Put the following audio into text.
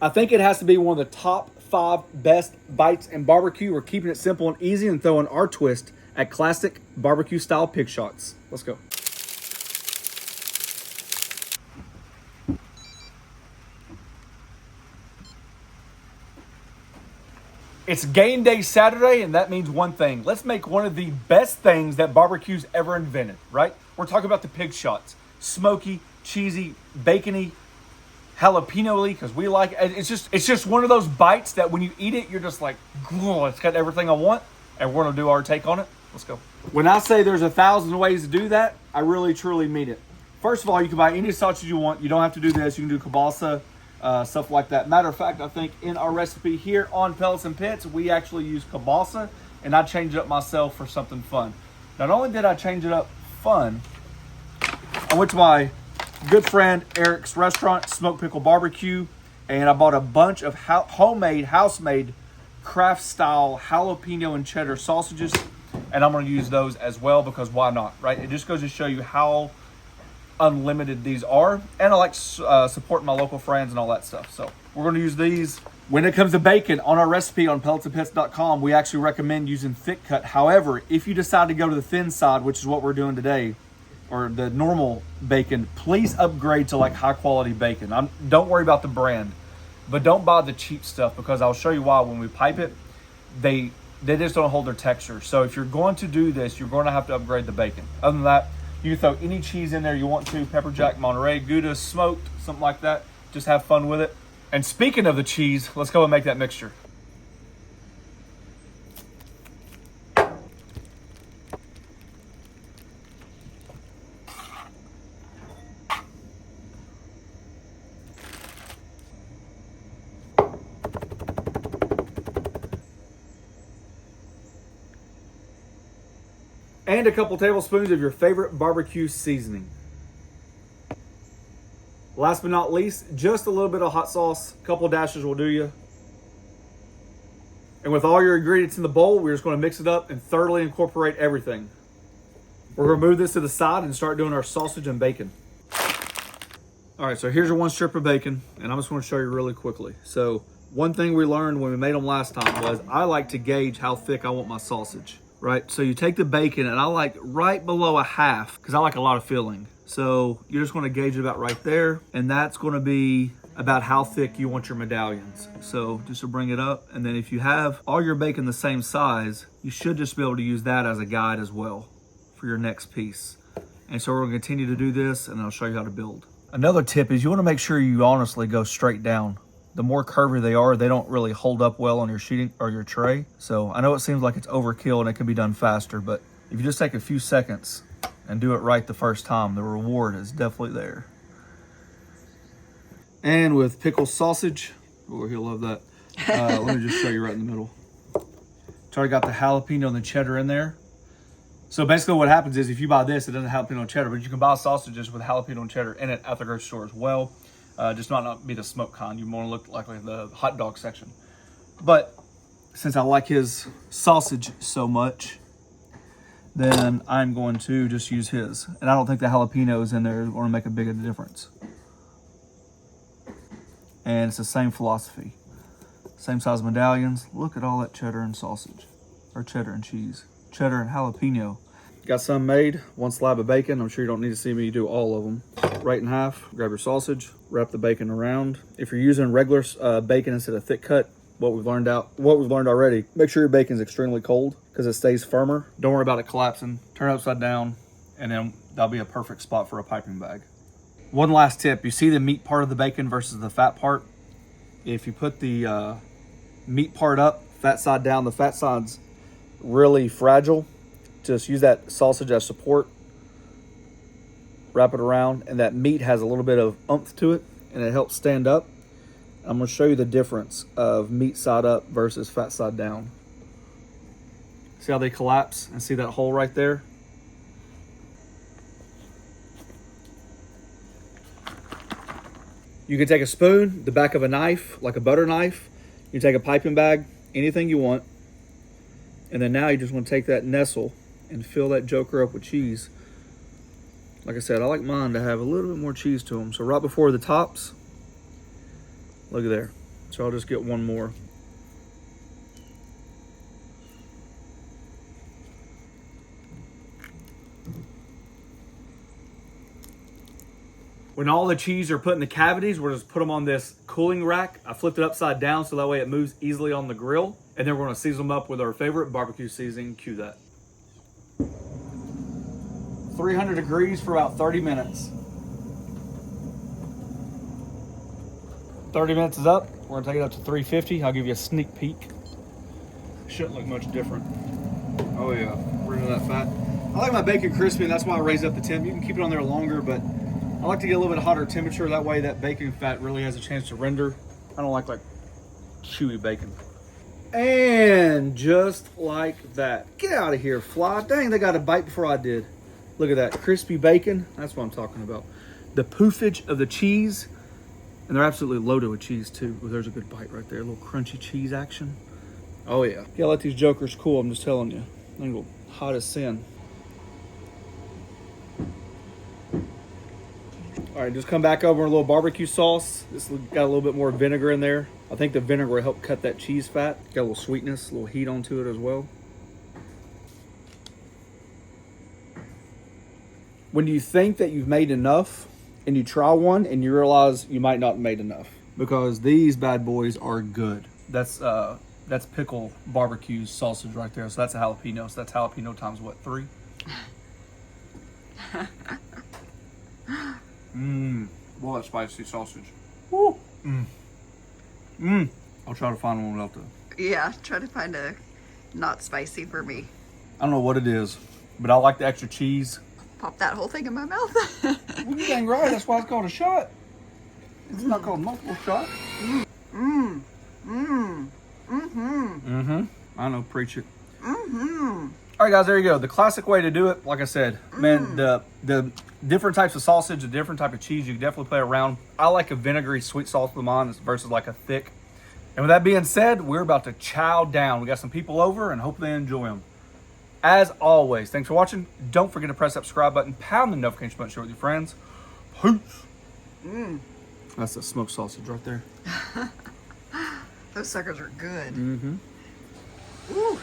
I think it has to be one of the top 5 best bites in barbecue. We're keeping it simple and easy and throwing our twist at classic barbecue style pig shots. Let's go. It's game day Saturday, and that means one thing. Let's make one of the best things that barbecue's ever invented, right? We're talking about the pig shots. Smoky, cheesy, bacony, jalapeno-y, because we like it. It's just one of those bites that when you eat it, you're just like, oh, it's got everything I want, and we're gonna do our take on it. Let's go. When I say there's 1,000 ways to do that, I really truly mean it. First of all, you can buy any sausage you want. You don't have to do this. You can do kielbasa, stuff like that. Matter of fact, I think in our recipe here on Pellets and Pits, we actually use kielbasa, and I changed it up myself for something fun. Not only did I change it up fun, I went to my good friend Eric's restaurant, Smoke Pickle Barbecue, and I bought a bunch of homemade, house-made, craft-style jalapeno and cheddar sausages, and I'm going to use those as well because why not, right? It just goes to show you how unlimited these are, and I like supporting my local friends and all that stuff. So we're going to use these. When it comes to bacon, on our recipe on pelletsandpits.com, we actually recommend using thick cut. However, if you decide to go to the thin side, which is what we're doing today, or the normal bacon, please upgrade to like high quality bacon. Don't worry about the brand, but don't buy the cheap stuff because I'll show you why. When we pipe it, they just don't hold their texture. So if you're going to do this, you're going to have to upgrade the bacon. Other than that, you can throw any cheese in there you want to, pepper jack, Monterey, Gouda, smoked, something like that. Just have fun with it. And speaking of the cheese, let's go and make that mixture. And a couple tablespoons of your favorite barbecue seasoning. Last but not least, just a little bit of hot sauce. A couple dashes will do you. And with all your ingredients in the bowl, we're just going to mix it up and thoroughly incorporate everything. We're going to move this to the side and start doing our sausage and bacon. All right, so here's your one strip of bacon, and I'm just going to show you really quickly. So one thing we learned when we made them last time was I like to gauge how thick I want my sausage. Right, so you take the bacon, and I like right below a half because I like a lot of filling. So you're just going to gauge it about right there, and that's going to be about how thick you want your medallions. So just to bring it up, and then if you have all your bacon the same size, you should just be able to use that as a guide as well for your next piece. And so we're going to continue to do this, and I'll show you how to build. Another tip is you want to make sure you honestly go straight down. The more curvy they are, they don't really hold up well on your sheeting or your tray. So I know it seems like it's overkill and it can be done faster, but if you just take a few seconds and do it right the first time, the reward is definitely there. And with pickle sausage, oh, he'll love that. Let me just show you right in the middle. It's already got the jalapeno and the cheddar in there. So basically what happens is if you buy this, it doesn't have jalapeno and cheddar, but you can buy sausages with jalapeno and cheddar in it at the grocery store as well. Just might not be the smoke kind. You want to look like the hot dog section. But since I like his sausage so much, then I'm going to just use his. And I don't think the jalapenos in there are going to make a big of a difference. And it's the same philosophy. Same size medallions. Look at all that cheddar and sausage. Or cheddar and cheese. Cheddar and jalapeno. Got some made, one slab of bacon. I'm sure you don't need to see me do all of them. Right in half, grab your sausage, wrap the bacon around. If you're using regular bacon instead of thick cut, what we've learned already, make sure your bacon's extremely cold because it stays firmer. Don't worry about it collapsing. Turn it upside down, and then that'll be a perfect spot for a piping bag. One last tip, you see the meat part of the bacon versus the fat part? If you put the meat part up, fat side down, the fat side's really fragile. Just use that sausage as support, wrap it around, and that meat has a little bit of oomph to it, and it helps stand up. I'm going to show you the difference of meat side up versus fat side down. See how they collapse, and see that hole right there? You can take a spoon, the back of a knife, like a butter knife. You take a piping bag, anything you want. And then now you just want to take that nestle and fill that joker up with cheese. Like I said, I like mine to have a little bit more cheese to them. So right before the tops, look at there. So I'll just get one more. When all the cheese are put in the cavities, we're just put them on this cooling rack. I flipped it upside down so that way it moves easily on the grill. And then we're gonna season them up with our favorite barbecue seasoning. Cue that. 300 degrees for about 30 minutes. 30 minutes is up. We're gonna take it up to 350. I'll give you a sneak peek. Shouldn't look much different. Oh yeah, we're into that fat. I like my bacon crispy, and that's why I raised up the temp. You can keep it on there longer, but I like to get a little bit hotter temperature. That way that bacon fat really has a chance to render. I don't like chewy bacon. And just like that. Get out of here, fly. Dang, they got a bite before I did. Look at that, crispy bacon. That's what I'm talking about. The poofage of the cheese. And they're absolutely loaded with cheese too. Ooh, there's a good bite right there. A little crunchy cheese action. Oh yeah. Yeah, let these jokers cool, I'm just telling you. They go hot as sin. All right, just come back over a little barbecue sauce. This got a little bit more vinegar in there. I think the vinegar will help cut that cheese fat. Got a little sweetness, a little heat onto it as well. When you think that you've made enough and you try one and you realize you might not have made enough, because these bad boys are good. That's pickle barbecue sausage right there. So that's a jalapeno. So that's jalapeno times what, 3? Boy, that spicy sausage. Woo. I'll try to find one without the... Yeah, try to find a not spicy for me. I don't know what it is, but I like the extra cheese. Pop that whole thing in my mouth. Well, you dang right. That's why it's called a shot. It's not called multiple shot. I know, preach it. All right, guys, there you go. The classic way to do it, like I said, man, the different types of sausage, the different type of cheese, you can definitely play around. I like a vinegary sweet sauce with mine versus like a thick. And with that being said, we're about to chow down. We got some people over and hope they enjoy them. As always, thanks for watching. Don't forget to press that subscribe button, pound the notification button, share with your friends. Peace. That's the smoked sausage right there. Those suckers are good. Ooh.